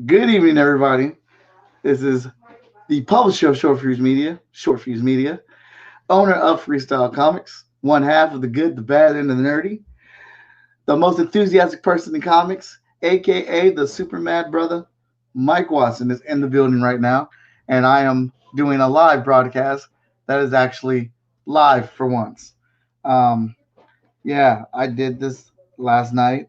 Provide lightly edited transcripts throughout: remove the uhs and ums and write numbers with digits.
Good evening, everybody. This is the publisher of Short Fuse Media, owner of Freestyle Comics, one half of the good, the bad, and the nerdy, the most enthusiastic person in comics, aka the Super Mad Brother. Mike Watson is in the building right now, and I am doing a live broadcast that is actually live for once. Um, yeah, I did this last night,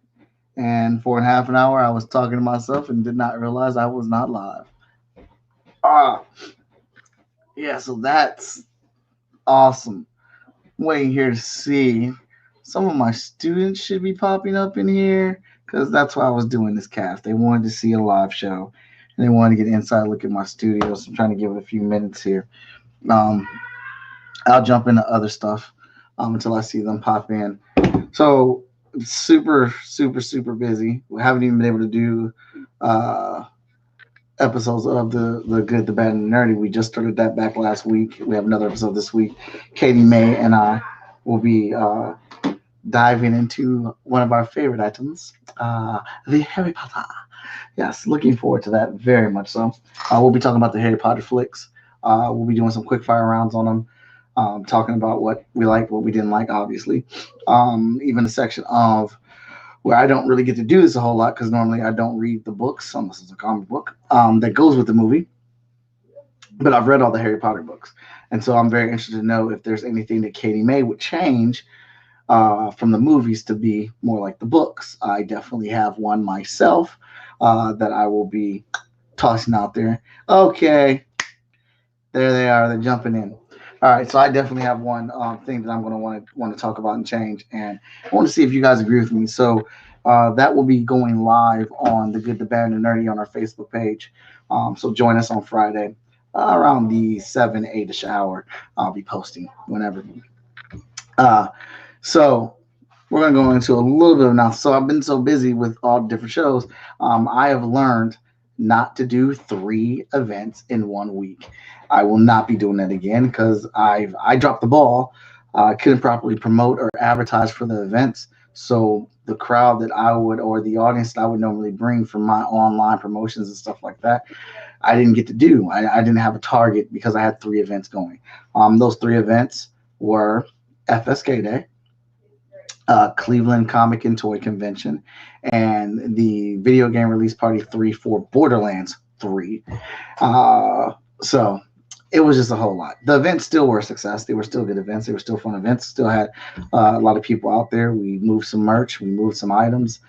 and for half an hour, I was talking to myself and did not realize I was not live. Ah, yeah, so that's awesome. Waiting here to see. Some of my students should be popping up in here because that's why I was doing this cast. They wanted to see a live show and they wanted to get an inside look at my studio. So I'm trying to give it a few minutes here. Um, I'll jump into other stuff until I see them pop in. So super, super, super busy. We haven't even been able to do uh, episodes of the good, the bad, and the nerdy. We just started that back last week. We have another episode this week. Katie May and I will be diving into one of our favorite items, the Harry Potter. Yes, looking forward to that very much. So we'll be talking about the Harry Potter flicks. We'll be doing some quick fire rounds on them. Talking about what we liked, what we didn't like, obviously. Even a section of where I don't really get to do this a whole lot because normally I don't read the books unless it's a comic book that goes with the movie. But I've read all the Harry Potter books, and so I'm very interested to know if there's anything that Katie May would change from the movies to be more like the books. I definitely have one myself that I will be tossing out there. Okay, there they are. They're jumping in. All right, so I definitely have one thing that I'm going to want to talk about and change, and I want to see if you guys agree with me. So that will be going live on the Good, the Bad, and the Nerdy on our Facebook page. So join us on Friday around the 7, 8ish hour. I'll be posting whenever. Uh, so we're going to go into a little bit of now. So I've been so busy with all different shows. I have learned not to do 3 events in one week. I will not be doing that again because I dropped the ball. I couldn't properly promote or advertise for the events. So the crowd that I would or the audience that I would normally bring for my online promotions and stuff like that, I didn't get to do. I didn't have a target because I had 3 events going. Those 3 events were FSK Day, Cleveland Comic and Toy Convention, and the video game release party 3 for Borderlands 3. So it was just a whole lot. The events still were a success. They were still good events. They were still fun events. Still had a lot of people out there. We moved some merch. We moved some items.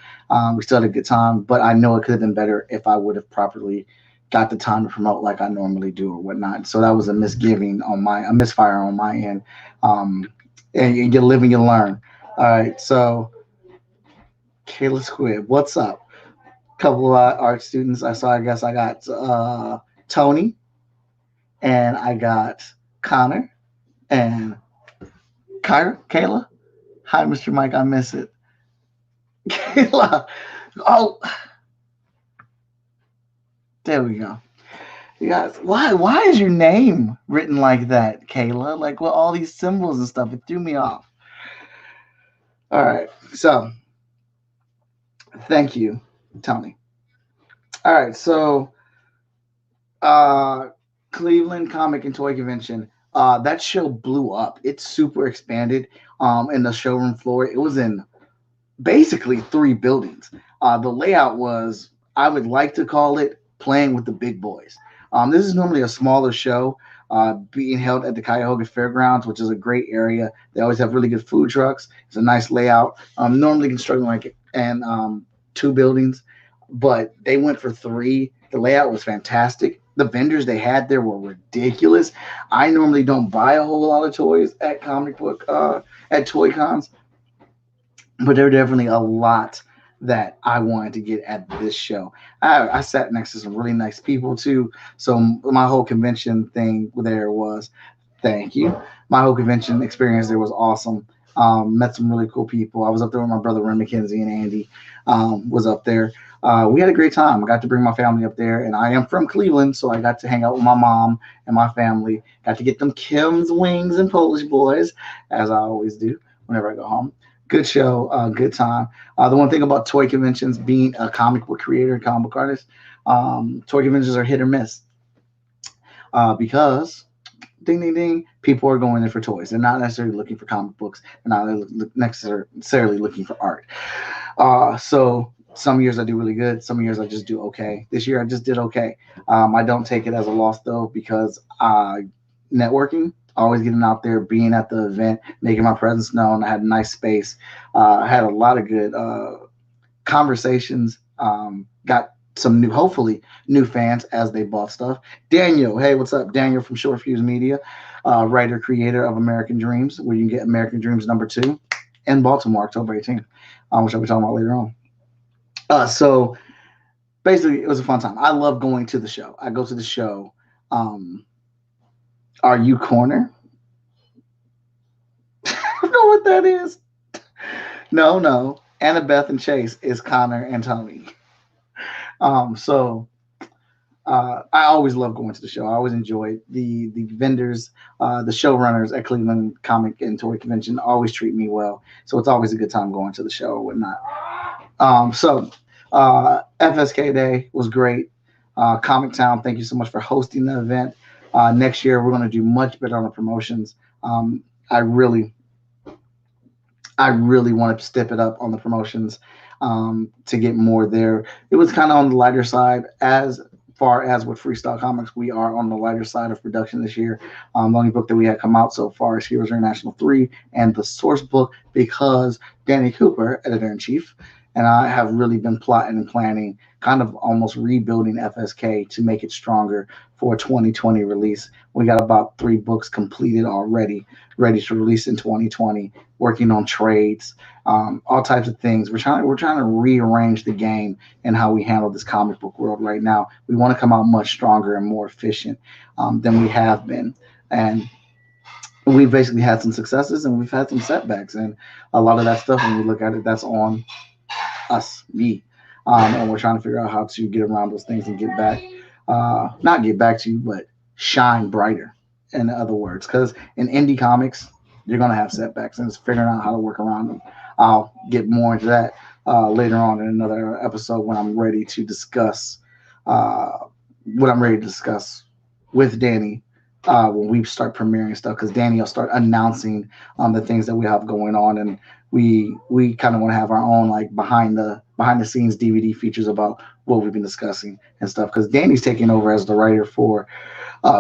We still had a good time. But I know it could have been better if I would have properly got the time to promote like I normally do or whatnot. So that was a misfire on my end. And you live and you learn. All right, so Kayla Squid, what's up? Couple of art students. I guess I got Tony and I got Connor and Kyra. Kayla. Hi, Mr. Mike. I miss it. Kayla. Oh, there we go. You guys, why is your name written like that, Kayla? Like with all these symbols and stuff, it threw me off. All right, so thank you, Tony. All right, so uh, Cleveland Comic and Toy Convention. That show blew up. It's super expanded. In the showroom floor, it was in basically 3 buildings. The layout was, I would like to call it playing with the big boys. This is normally a smaller show being held at the Cuyahoga Fairgrounds, which is a great area. They always have really good food trucks. It's a nice layout. Normally constructed like and 2 buildings, but they went for 3. The layout was fantastic. The vendors they had there were ridiculous. I normally don't buy a whole lot of toys at comic book at Toy Cons, but there were definitely a lot that I wanted to get at this show. I sat next to some really nice people too. So my whole convention thing there was, thank you. My whole convention experience there was awesome. Met some really cool people. I was up there with my brother Ren McKenzie and Andy was up there. We had a great time. I got to bring my family up there, and I am from Cleveland, so I got to hang out with my mom and my family. Got to get them Kim's wings and Polish boys, as I always do whenever I go home. Good show, good time. The one thing about toy conventions, being a comic book creator, comic book artist, toy conventions are hit or miss because ding ding ding, people are going there for toys. They're not necessarily looking for comic books. They're not necessarily looking for art. So some years I do really good. Some years I just do okay. This year I just did okay. I don't take it as a loss though because networking, always getting out there, being at the event, making my presence known. I had a nice space. I had a lot of good conversations. Got some new, hopefully, new fans as they bought stuff. Daniel, hey, what's up? Daniel from Short Fuse Media, writer, creator of American Dreams, where you can get American Dreams #2 in Baltimore, October 18th, which I'll be talking about later on. So basically, it was a fun time. I love going to the show. I go to the show. Are you corner? I don't know what that is. No. Annabeth and Chase is Connor and Tony. I always love going to the show. I always enjoy the vendors, the showrunners at Cleveland Comic and Toy Convention always treat me well. So it's always a good time going to the show or whatnot. FSK Day was great. Comic Town, thank you so much for hosting the event. Next year we're going to do much better on the promotions. I really want to step it up on the promotions to get more there. It was kind of on the lighter side as far as with Freestyle Comics. We are on the lighter side of production this year. The only book that we had come out so far is Heroes International 3 and the source book because Danny Cooper, editor-in-chief, and I have really been plotting and planning, kind of almost rebuilding FSK to make it stronger for a 2020 release. We got about 3 books completed already, ready to release in 2020, working on trades, all types of things. We're trying to rearrange the game and how we handle this comic book world right now. We want to come out much stronger and more efficient than we have been. And we've basically had some successes and we've had some setbacks. And a lot of that stuff, when we look at it, that's on us, me. And we're trying to figure out how to get around those things and get back, not get back to you, but shine brighter, in other words. Because in indie comics, you're going to have setbacks and it's figuring out how to work around them. I'll get more into that later on in another episode when I'm ready to discuss with Danny when we start premiering stuff, because Danny will start announcing the things that we have going on, and we kind of want to have our own like behind the scenes DVD features about what we've been discussing and stuff, because Danny's taking over as the writer for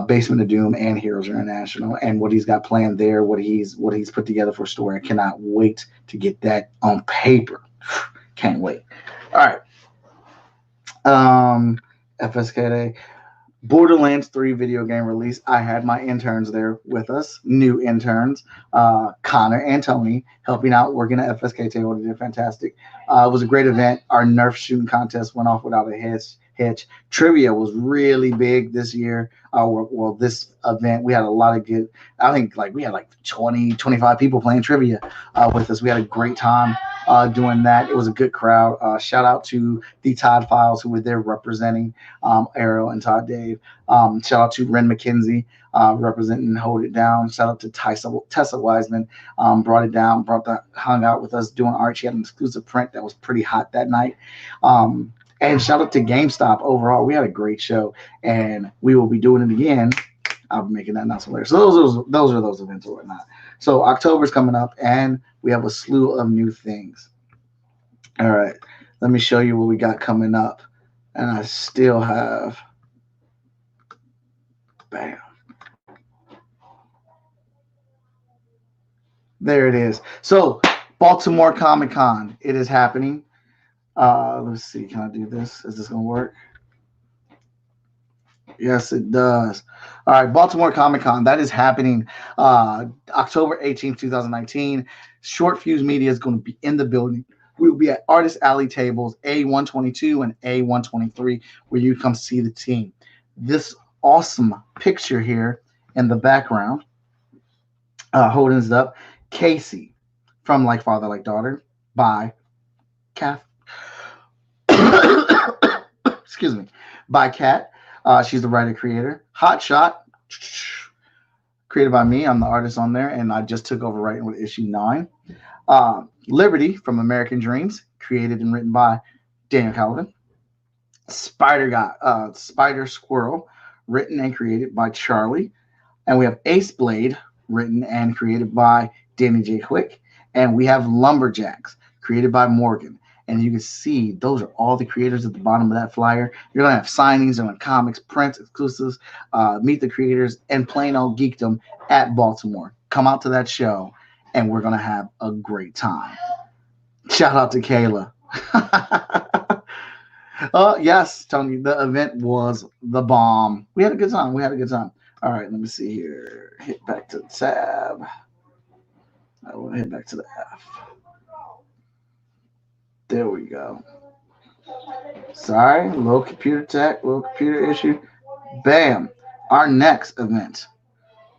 Basement of Doom and Heroes International, and what he's got planned there, what he's put together for a story. I cannot wait to get that on paper. Can't wait. All right. FSK Borderlands 3 video game release. I had my interns there with us, new interns, Connor and Tony, helping out, working at FSK table. They did fantastic. It was a great event. Our Nerf shooting contest went off without a hitch. Trivia was really big this year. This event, we had a lot of good, I think we had 20, 25 people playing trivia with us. We had a great time doing that. It was a good crowd. Shout out to the Todd Files who were there representing Arrow and Todd Dave. Shout out to Ren McKenzie representing Hold It Down. Shout out to Tessa Wiseman, brought it down, hung out with us doing art. She had an exclusive print that was pretty hot that night. And shout out to GameStop overall. We had a great show, and we will be doing it again. I'll be making that announcement later. So those are those events or whatnot. So October's coming up, and we have a slew of new things. All right, let me show you what we got coming up. And I still have, bam. There it is. So Baltimore Comic Con, it is happening. Let's see. Can I do this? Is this going to work? Yes, it does. All right. Baltimore Comic Con. That is happening October 18th, 2019. Short Fuse Media is going to be in the building. We will be at Artist Alley tables A122 and A123, where you come see the team. This awesome picture here in the background, holding it up, Casey from Like Father, Like Daughter by Kath. Excuse me, by Kat. She's the writer creator. Hot Shot created by me. I'm the artist on there, and I just took over writing with issue 9. Liberty from American Dreams, created and written by Daniel Calvin. Spider Squirrel, written and created by Charlie. And we have Ace Blade, written and created by Danny J. Quick. And we have Lumberjacks, created by Morgan. And you can see those are all the creators at the bottom of that flyer. You're going to have signings on comics, prints, exclusives, meet the creators, and plain old geekdom at Baltimore. Come out to that show, and we're going to have a great time. Shout out to Kayla. Yes, Tony, the event was the bomb. We had a good time. All right, let me see here. Hit back to the tab. I want to hit back to the F. There we go. Sorry, little computer tech, little computer issue. Bam. Our next event,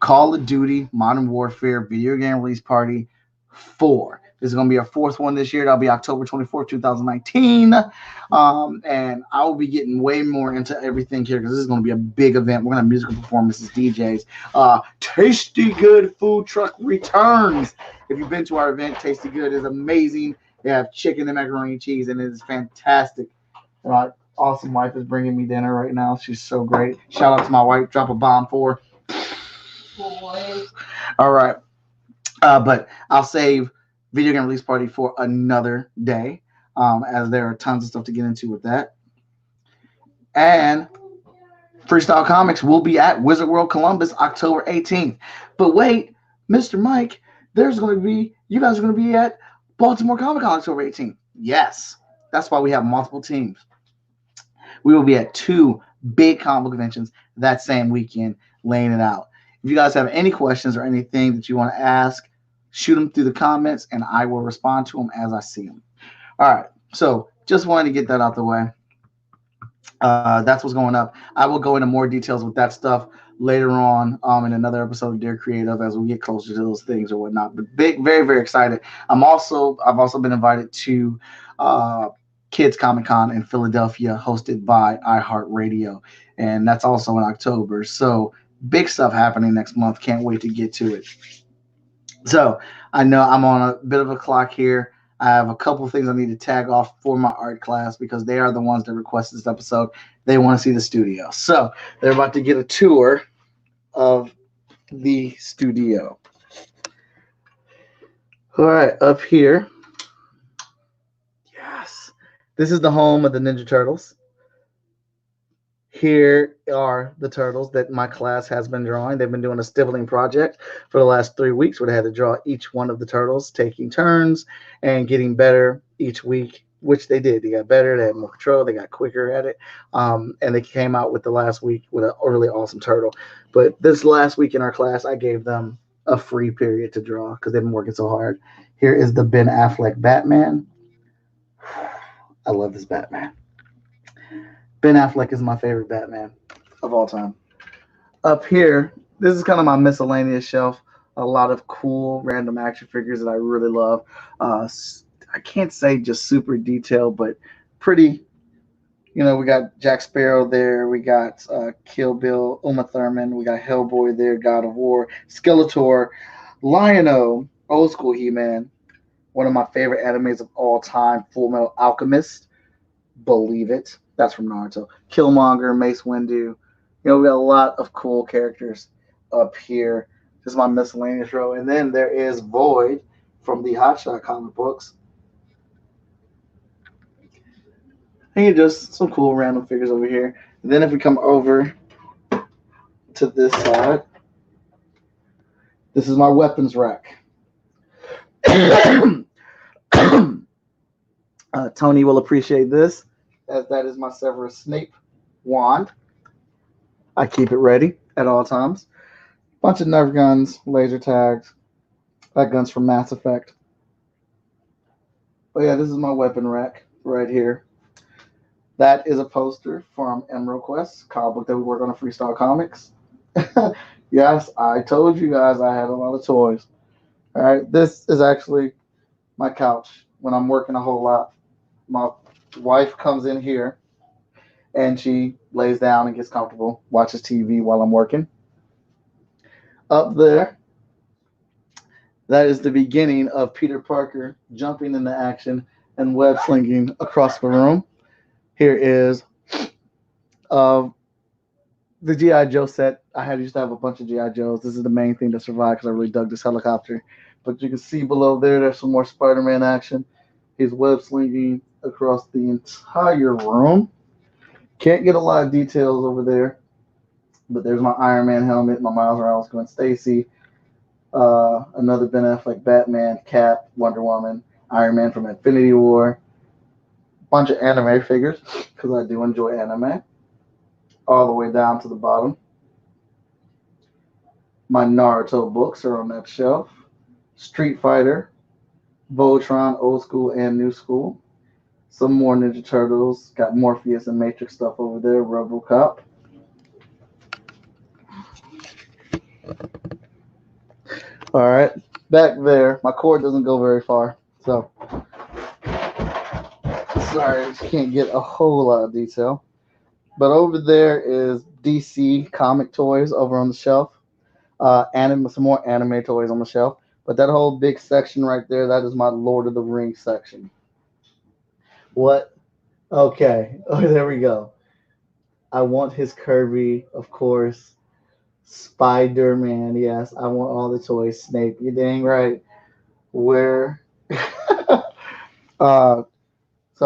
Call of Duty Modern Warfare Video Game Release Party 4. This is going to be our 4th one this year. That'll be October 24th, 2019. And I will be getting way more into everything here because this is going to be a big event. We're going to have musical performances, DJs. Tasty Good Food Truck returns. If you've been to our event, Tasty Good is amazing. They have chicken and macaroni and cheese, and it is fantastic. My awesome wife is bringing me dinner right now. She's so great. Shout out to my wife. Drop a bomb for her. Boy. All right. But I'll save Video Game Release Party for another day, as there are tons of stuff to get into with that. And Freestyle Comics will be at Wizard World Columbus October 18th. But wait, Mr. Mike, you guys are going to be at Baltimore Comic Con October 18th. Yes, that's why we have multiple teams. We will be at 2 big comic book conventions that same weekend, laying it out. If you guys have any questions or anything that you want to ask, shoot them through the comments, and I will respond to them as I see them. All right, so just wanted to get that out the way. That's what's going up. I will go into more details with that stuff later on in another episode of Dear Creative as we get closer to those things or whatnot. But very, very excited. I've also been invited to Kids Comic Con in Philadelphia, hosted by iHeartRadio, and that's also in October. So big stuff happening next month. Can't wait to get to it. So I know I'm on a bit of a clock here. I have a couple of things I need to tag off for my art class because they are the ones that requested this episode. They want to see the studio. So they're about to get a tour of the studio. All right, up here. Yes. This is the home of the Ninja Turtles. Here are the turtles that my class has been drawing. They've been doing a stippling project for the last 3 weeks where they had to draw each one of the turtles, taking turns and getting better each week, which they did. They got better. They had more control. They got quicker at it. And they came out with the last week with a really awesome turtle. But this last week in our class, I gave them a free period to draw because they've been working so hard. Here is the Ben Affleck Batman. I love this Batman. Ben Affleck is my favorite Batman of all time. Up here, this is kind of my miscellaneous shelf. A lot of cool random action figures that I really love. I can't say just super detailed, but pretty. You know, we got Jack Sparrow there. We got Kill Bill, Uma Thurman. We got Hellboy there, God of War, Skeletor, Lion-O, old school He-Man. One of my favorite animes of all time, Full Metal Alchemist. Believe it. That's from Naruto. Killmonger, Mace Windu. You know, we got a lot of cool characters up here. This is my miscellaneous row. And then there is Void from the Hotshot comic books. And just some cool random figures over here. And then if we come over to this side, this is my weapons rack. Tony will appreciate this, as that is my Severus Snape wand. I keep it ready at all times. Bunch of Nerf guns, laser tags. That gun's from Mass Effect. But yeah, this is my weapon rack right here. That is a poster from Emerald Quest, comic book that we work on at Freestyle Comics. Yes, I told you guys I had a lot of toys. All right, this is actually my couch when I'm working a whole lot. My wife comes in here and she lays down and gets comfortable, watches TV while I'm working. Up there, that is the beginning of Peter Parker jumping into action and web slinging across the room. Here is uh, the GI Joe set. Used to have a bunch of GI Joes. This is the main thing that survived because I really dug this helicopter. But you can see below there, there's some more Spider-Man action. He's web slinging across the entire room. Can't get a lot of details over there, but there's my Iron Man helmet, my Miles Morales, Gwen Stacy, another Ben Affleck Batman, Cap, Wonder Woman, Iron Man from Infinity War, bunch of anime figures because I do enjoy anime. All the way down to the bottom. My Naruto books are on that shelf. Street Fighter, Voltron, old school and new school. Some more Ninja Turtles. Got Morpheus and Matrix stuff over there. RoboCop. All right, back there. My cord doesn't go very far, so sorry, I just can't get a whole lot of detail. But over there is DC comic toys over on the shelf. Some more anime toys on the shelf. But that whole big section right there, that is my Lord of the Rings section. What? Okay. Oh, there we go. I want his Kirby, of course. Spider-Man, yes. I want all the toys. Snape, you dang right. Where? So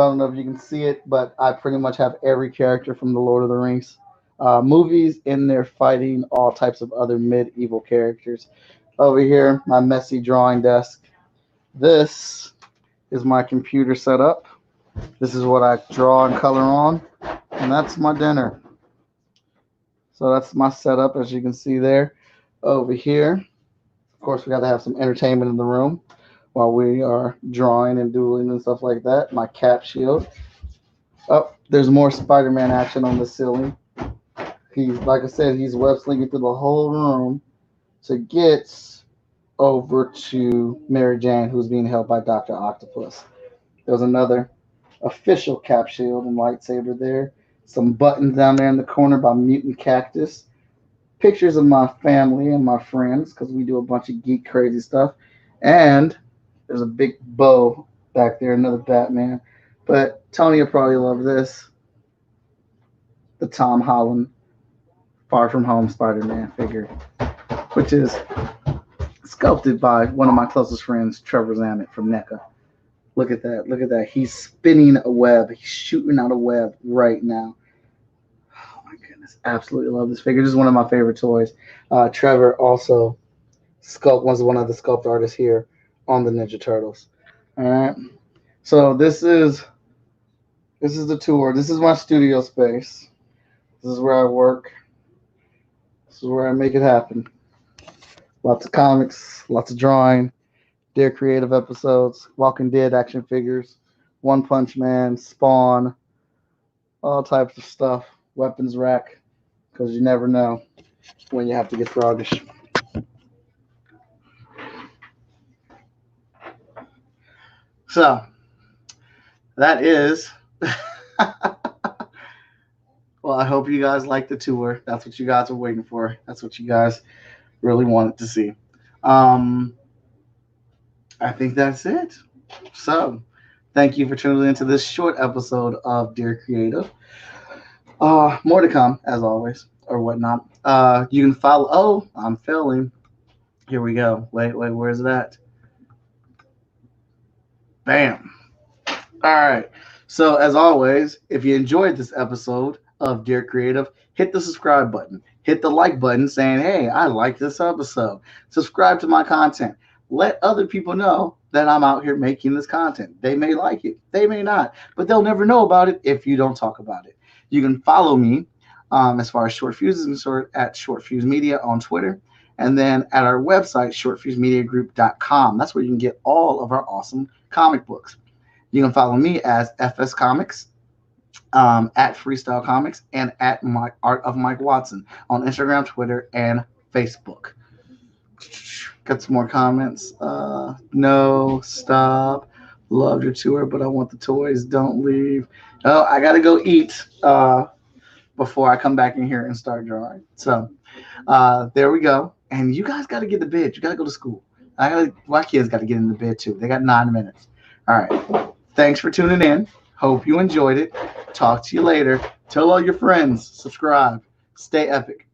I don't know if you can see it, but I pretty much have every character from the Lord of the Rings movies in there fighting all types of other medieval characters. Over here, my messy drawing desk. This is my computer setup. This is what I draw and color on, and that's my dinner. So that's my setup, as you can see there. Over here, of course, we got to have some entertainment in the room while we are drawing and doodling and stuff like that. My Cap shield. Oh, there's more Spider-Man action on the ceiling. He's, like I said, he's web slinging through the whole room to get over to Mary Jane, who's being held by Dr. Octopus. There's another official Cap shield and lightsaber there. Some buttons down there in the corner by Mutant Cactus. Pictures of my family and my friends because we do a bunch of geek crazy stuff. And there's a big bow back there, another Batman. But Tony will probably love this. The Tom Holland Far From Home Spider-Man figure, which is sculpted by one of my closest friends, Trevor Zammit from NECA. Look at that. Look at that. He's spinning a web. He's shooting out a web right now. Oh, my goodness. Absolutely love this figure. This is one of my favorite toys. Trevor also was one of the sculpt artists here on the Ninja Turtles. All right. So this is the tour. This is my studio space. This is where I work. This is where I make it happen. Lots of comics, lots of drawing, Dare Creative episodes, Walking Dead action figures, One Punch Man, Spawn, all types of stuff. Weapons rack, because you never know when you have to get froggish. So, that is... Well, I hope you guys like the tour. That's what you guys are waiting for. That's what you guys really wanted to see. I think that's it. So, thank you for tuning into this short episode of Dear Creative. More to come, as always, or whatnot. You can follow... Oh, I'm failing. Here we go. Wait, where's that? Bam. All right. So, as always, if you enjoyed this episode of Dear Creative, hit the subscribe button. Hit the like button saying, hey, I like this episode. Subscribe to my content. Let other people know that I'm out here making this content. They may like it. They may not. But they'll never know about it if you don't talk about it. You can follow me as far as Short Fuse is concerned at Short Fuse Media on Twitter. And then at our website, shortfusemediagroup.com. That's where you can get all of our awesome comic books. You can follow me as FS Comics, at Freestyle Comics, and at Art of Mike Watson on Instagram, Twitter, and Facebook. Got some more comments. No, stop. Love your tour, but I want the toys. Don't leave. Oh, I got to go eat before I come back in here and start drawing. So there we go. And you guys got to get to bed. You got to go to school. My kids got to get into bed too. They got 9 minutes. All right. Thanks for tuning in. Hope you enjoyed it. Talk to you later. Tell all your friends. Subscribe. Stay epic.